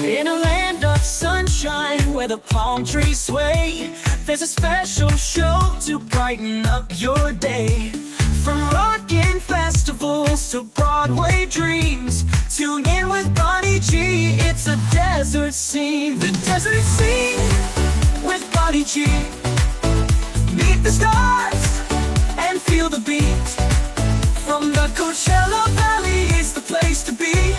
In a land of sunshine where the palm trees sway, there's a special show to brighten up your day. From rockin' festivals to Broadway dreams, tune in with Bonnie G. It's a desert scene. The desert scene with Bonnie G. Meet the stars and feel the beat. From the Coachella Valley, it's the place to be.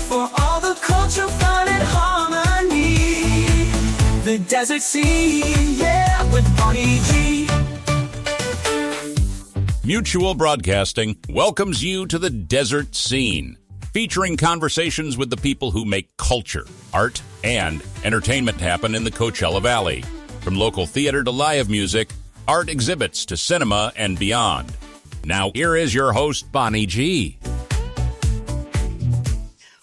For all the culture, fun, and harmony. The desert scene, yeah, with Bonnie G. Mutual Broadcasting welcomes you to the Desert Scene, featuring conversations with the people who make culture, art, and entertainment happen in the Coachella Valley. From local theater to live music, art exhibits to cinema and beyond. Now here is your host, Bonnie G.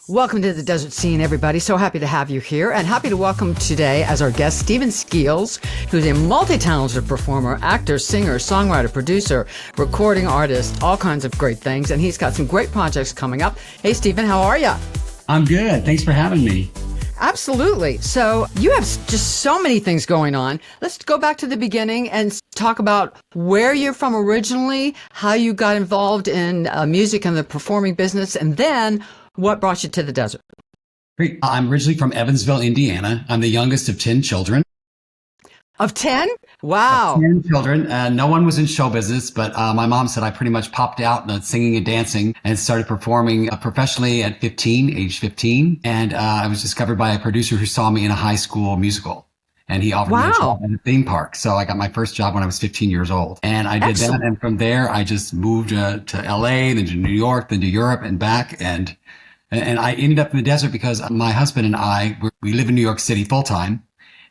Welcome to the Desert Scene, everybody. So happy to have you here, and happy to welcome today as our guest Steven Skeels, who's a multi-talented performer, actor, singer, songwriter, producer, recording artist, all kinds of great things, and he's got some great projects coming up. Hey, Steven, how are you? I'm good. Thanks for having me. Absolutely. So you have just so many things going on. Let's go back to the beginning and talk about where you're from originally, how you got involved in music and the performing business, and then what brought you to the desert? Great. I'm originally from Evansville, Indiana. I'm the youngest of 10 children. Of 10? Wow. 10 children. No one was in show business, but my mom said I pretty much popped out singing and dancing and started performing professionally at age 15. And I was discovered by a producer who saw me in a high school musical. And he offered me a job at a theme park. So I got my first job when I was 15 years old. And I did that. And from there, I just moved to LA, then to New York, then to Europe and back. And I ended up in the desert because my husband and I, we live in New York City full time.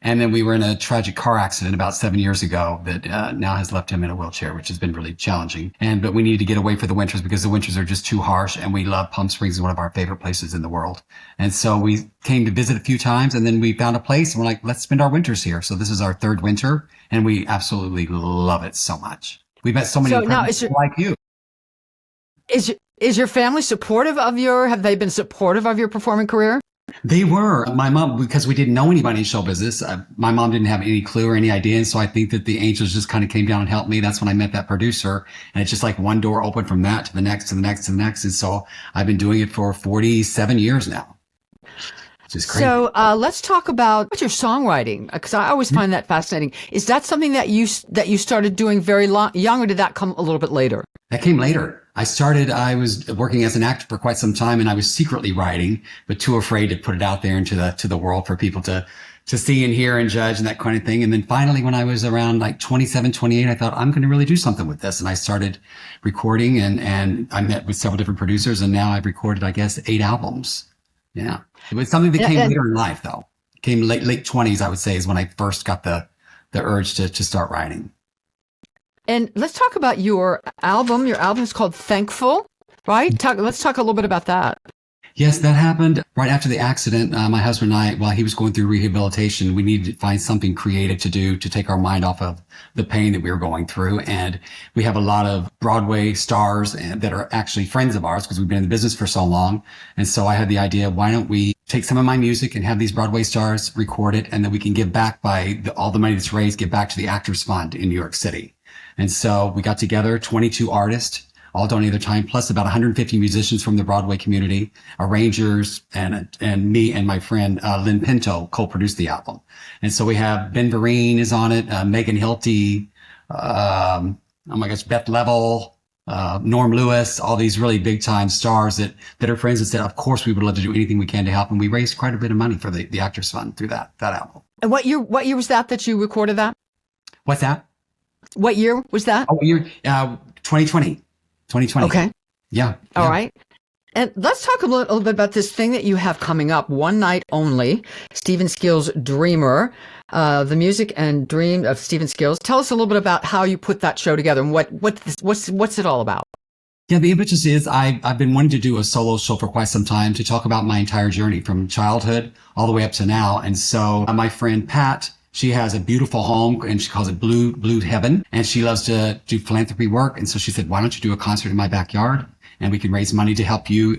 And then we were in a tragic car accident about 7 years ago that now has left him in a wheelchair, which has been really challenging. But we needed to get away for the winters because the winters are just too harsh. And we love Palm Springs, is one of our favorite places in the world. And so we came to visit a few times, and then we found a place and we're like, let's spend our winters here. So this is our third winter, and we absolutely love it so much. We've met so many people like you. Is your family supportive of have they been supportive of your performing career? They were. My mom, because we didn't know anybody in show business, my mom didn't have any clue or any idea. And so I think that the angels just kind of came down and helped me. That's when I met that producer. And it's just like one door opened from that to the next, to the next, to the next. And so I've been doing it for 47 years now. Which is crazy. So let's talk about your songwriting, because I always find that fascinating. Is that something that you started doing very young, or did that come a little bit later? That came later. I was working as an actor for quite some time, and I was secretly writing, but too afraid to put it out there into the world for people to see and hear and judge and that kind of thing. And then finally, when I was around like 27, 28, I thought, I'm going to really do something with this. And I started recording, and I met with several different producers, and now I've recorded, I guess, 8 albums. Yeah. It was something that came later in life, though. It came late 20s, I would say, is when I first got the urge to start writing. And let's talk about your album. Your album is called Thankful, right? Let's talk a little bit about that. Yes, that happened right after the accident. My husband and I, while he was going through rehabilitation, we needed to find something creative to do to take our mind off of the pain that we were going through. And we have a lot of Broadway stars that are actually friends of ours because we've been in the business for so long. And so I had the idea, why don't we take some of my music and have these Broadway stars record it, and then we can give back all the money that's raised, give back to the Actors Fund in New York City. And so we got together, 22 artists, all donated their time, plus about 150 musicians from the Broadway community, arrangers, and me and my friend Lynn Pinto co-produced the album. And so we have Ben Vereen is on it, Megan Hilty, Beth Level, Norm Lewis, all these really big time stars that are friends, and said, of course, we would love to do anything we can to help. And we raised quite a bit of money for the Actors Fund through that album. And what year was that you recorded that? What's that? What year was that? Oh, year 2020. 2020. Okay. Yeah. All right. And let's talk a little bit about this thing that you have coming up, One Night Only, Steven Skeels Dreamer, the music and dream of Steven Skeels. Tell us a little bit about how you put that show together and what's it all about? Yeah, the impetus is I've been wanting to do a solo show for quite some time to talk about my entire journey from childhood all the way up to now. And so my friend Pat, she has a beautiful home and she calls it Blue Heaven, and she loves to do philanthropy work. And so she said, why don't you do a concert in my backyard and we can raise money to help you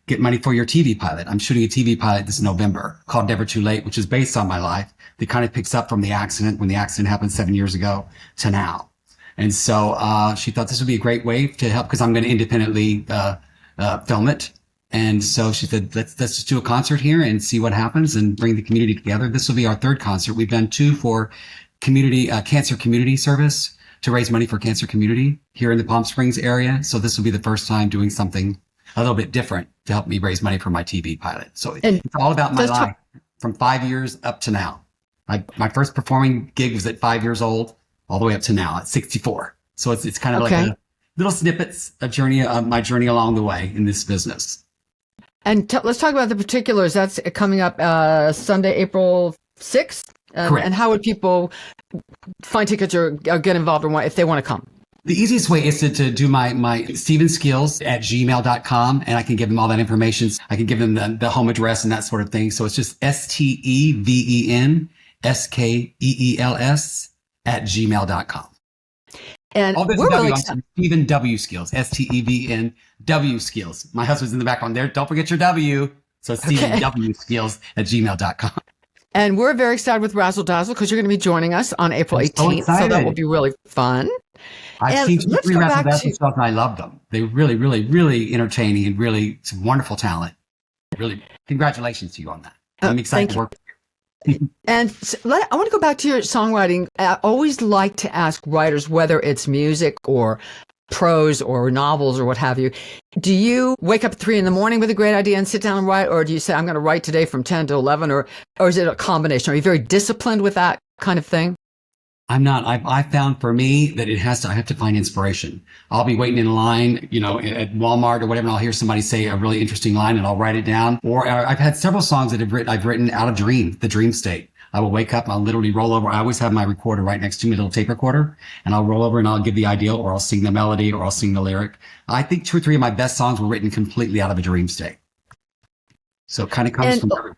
get money for your TV pilot. I'm shooting a TV pilot this November called Never Too Late, which is based on my life. That kind of picks up from the accident, when the accident happened 7 years ago to now. And so she thought this would be a great way to help, because I'm going to independently film it. And so she said, let's just do a concert here and see what happens and bring the community together. This will be our third concert. We've done 2 for community cancer community service to raise money for cancer community here in the Palm Springs area. So this will be the first time doing something a little bit different to help me raise money for my TV pilot. So it's all about my life from 5 years up to now. My first performing gig was at 5 years old, all the way up to now at 64. So it's kind of like a little snippets of my journey along the way in this business. And let's talk about the particulars. That's coming up Sunday, April 6th. Correct. And how would people find tickets or get involved if they want to come? The easiest way is to do my Steven Skeels at gmail.com, and I can give them all that information. I can give them the home address and that sort of thing. So it's just StevenSkeels at gmail.com. And all this we're really excited. Steven W. Skeels, Steven W. Skeels. My husband's in the background there. Don't forget your W. So it's Steven W. Skeels at gmail.com. And we're very excited with Razzle Dazzle because you're going to be joining us on April 18th. So that will be really fun. I've seen 2 or 3 Razzle Dazzle shows and I loved them. They were really, really, really entertaining and really some wonderful talent. Really, congratulations to you on that. I'm excited to work with you. And I want to go back to your songwriting. I always like to ask writers, whether it's music or prose or novels or what have you, do you wake up at 3 a.m. with a great idea and sit down and write, or do you say, I'm going to write today from 10 to 11, or is it a combination? Are you very disciplined with that kind of thing? I'm not. I found for me that I have to find inspiration. I'll be waiting in line, at Walmart or whatever, and I'll hear somebody say a really interesting line and I'll write it down. Or I've had several songs that I've written out of the dream state. I will wake up and I'll literally roll over. I always have my recorder right next to me, a little tape recorder, and I'll roll over and I'll give the idea, or I'll sing the melody, or I'll sing the lyric. I think 2 or 3 of my best songs were written completely out of a dream state. So it kind of comes from everywhere.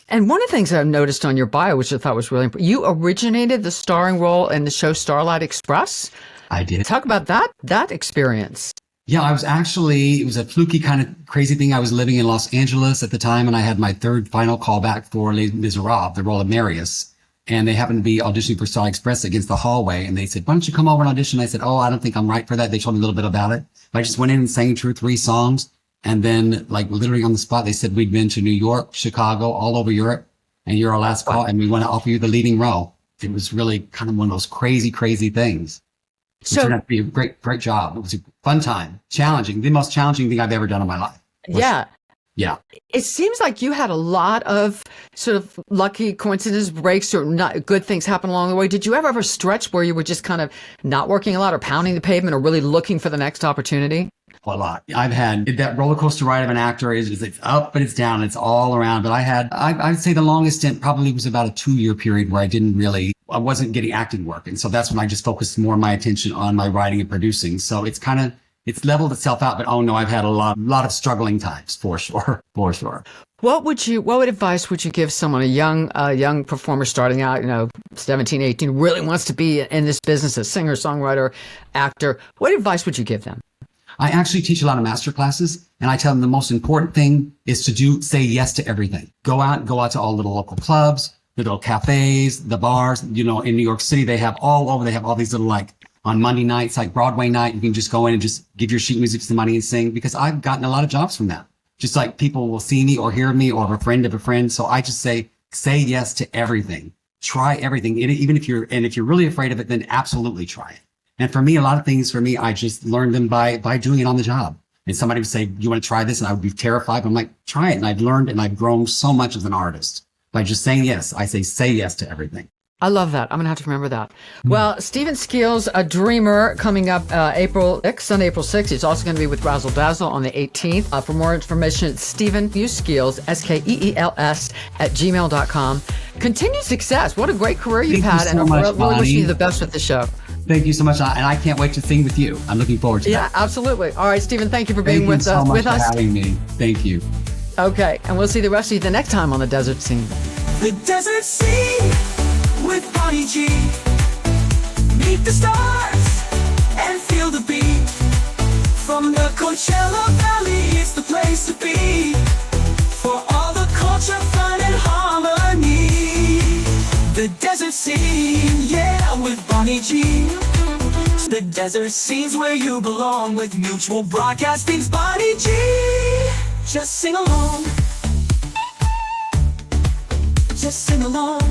And one of the things I've noticed on your bio, which I thought was really important, you originated the starring role in the show Starlight Express. I did. Talk about that experience. Yeah, it was a fluky kind of crazy thing. I was living in Los Angeles at the time, and I had my 3rd final callback for Les Miserables, the role of Marius. And they happened to be auditioning for Starlight Express against the hallway. And they said, why don't you come over and audition? I said, I don't think I'm right for that. They told me a little bit about it. But I just went in and sang 2 or 3 songs. And then, literally on the spot, they said, we'd been to New York, Chicago, all over Europe, and you're our last call, and we want to offer you the leading role. It was really kind of one of those crazy, crazy things. It turned out to be a great, great job. It was a fun time, challenging, the most challenging thing I've ever done in my life. Yeah. It seems like you had a lot of sort of lucky coincidences, breaks, or not good things happen along the way. Did you ever have a stretch where you were just kind of not working a lot, or pounding the pavement, or really looking for the next opportunity? A lot. I've had that roller coaster ride of an actor it's up and it's down. It's all around. But I'd say the longest stint probably was about a 2-year period where I wasn't getting acting work. And so that's when I just focused more of my attention on my writing and producing. So it's leveled itself out. But I've had a lot of struggling times for sure. What advice would you give someone, a young performer starting out, 17, 18, really wants to be in this business, a singer, songwriter, actor? What advice would you give them? I actually teach a lot of master classes, and I tell them the most important thing is to say yes to everything. Go out to all little local clubs, little cafes, the bars. In New York City, they have all these little, on Monday nights, like Broadway night, you can just go in and just give your sheet music to somebody and sing, because I've gotten a lot of jobs from that. Just like people will see me or hear me, or a friend of a friend. So I just say yes to everything. Try everything. Even if you're really afraid of it, then absolutely try it. And for me, a lot of things I just learned them by doing it on the job. And somebody would say, you want to try this? And I would be terrified. But I'm like, try it. And I've learned and I've grown so much as an artist by just saying yes. I say yes to everything. I love that. I'm going to have to remember that. Well, Steven Skeels, a dreamer, coming up Sunday, April 6th. He's also going to be with Razzle Dazzle on the 18th. For more information, it's Steven Skeels, Skeels, at gmail.com. Continued success. What a great career you've had. And I really wishing you the best with the show. Thank you so much. And I can't wait to sing with you. I'm looking forward to that. Yeah, absolutely. All right, Steven, thank you for being with us. Thank you so much for having me. Thank you. Okay, and we'll see the rest of you the next time on The Desert Scene. The Desert Scene with Bonnie G. Meet the stars and feel the beat. From the Coachella Valley, it's the place to be for all the culture, fun, and harmony. The desert scene, yeah, with Bonnie G. The desert scene's where you belong with Mutual Broadcasting's Bonnie G. Just sing along. Just sing along.